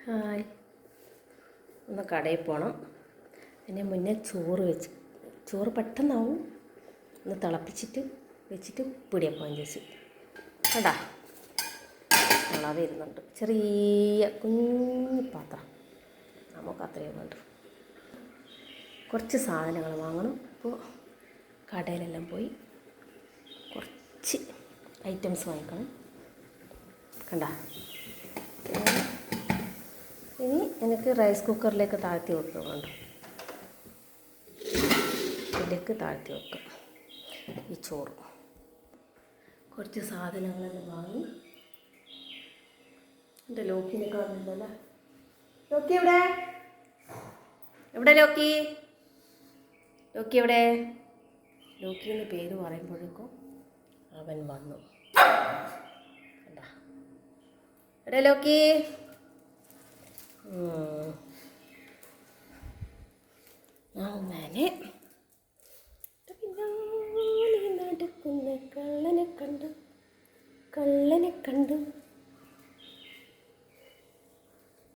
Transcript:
Hi, ഒന്ന് കടയിൽ പോകണം. അതിന് മുന്നേ ചോറ് പെട്ടെന്നാവും. ഒന്ന് തിളപ്പിച്ചിട്ട് വെച്ചിട്ട് പിടിയപ്പം ചേച്ചി കണ്ടാ അളവ് വരുന്നുണ്ട്. ചെറിയ കുഞ്ഞു പാത്രം, നമുക്ക് അത്രയും വേണ്ട. കുറച്ച് സാധനങ്ങൾ വാങ്ങണം. അപ്പോൾ കടയിലെല്ലാം പോയി കുറച്ച് ഐറ്റംസ് വാങ്ങിക്കണം. കണ്ടാ, ഇനി എനിക്ക് റൈസ് കുക്കറിലേക്ക് താഴ്ത്തി വെക്കുക വേണ്ട. ഇതിലേക്ക് താഴ്ത്തി വെക്കുക ഈ ചോറ്. കുറച്ച് സാധനങ്ങളെല്ലാം വാങ്ങി. എൻ്റെ ലോക്കിനെ കാണുന്നില്ലല്ലേ? ലോക്കി എവിടെ? എവിടെ ലോക്കി? ലോക്കി എവിടെ? ലോക്കി എന്ന് പേര് പറയുമ്പോഴേക്കും അവൻ വന്നു. കണ്ടാ, എവിടെ ലോക്കി? അങ്ങനെ പിന്നാലെ നടക്കുന്ന കള്ളനെ കണ്ടു.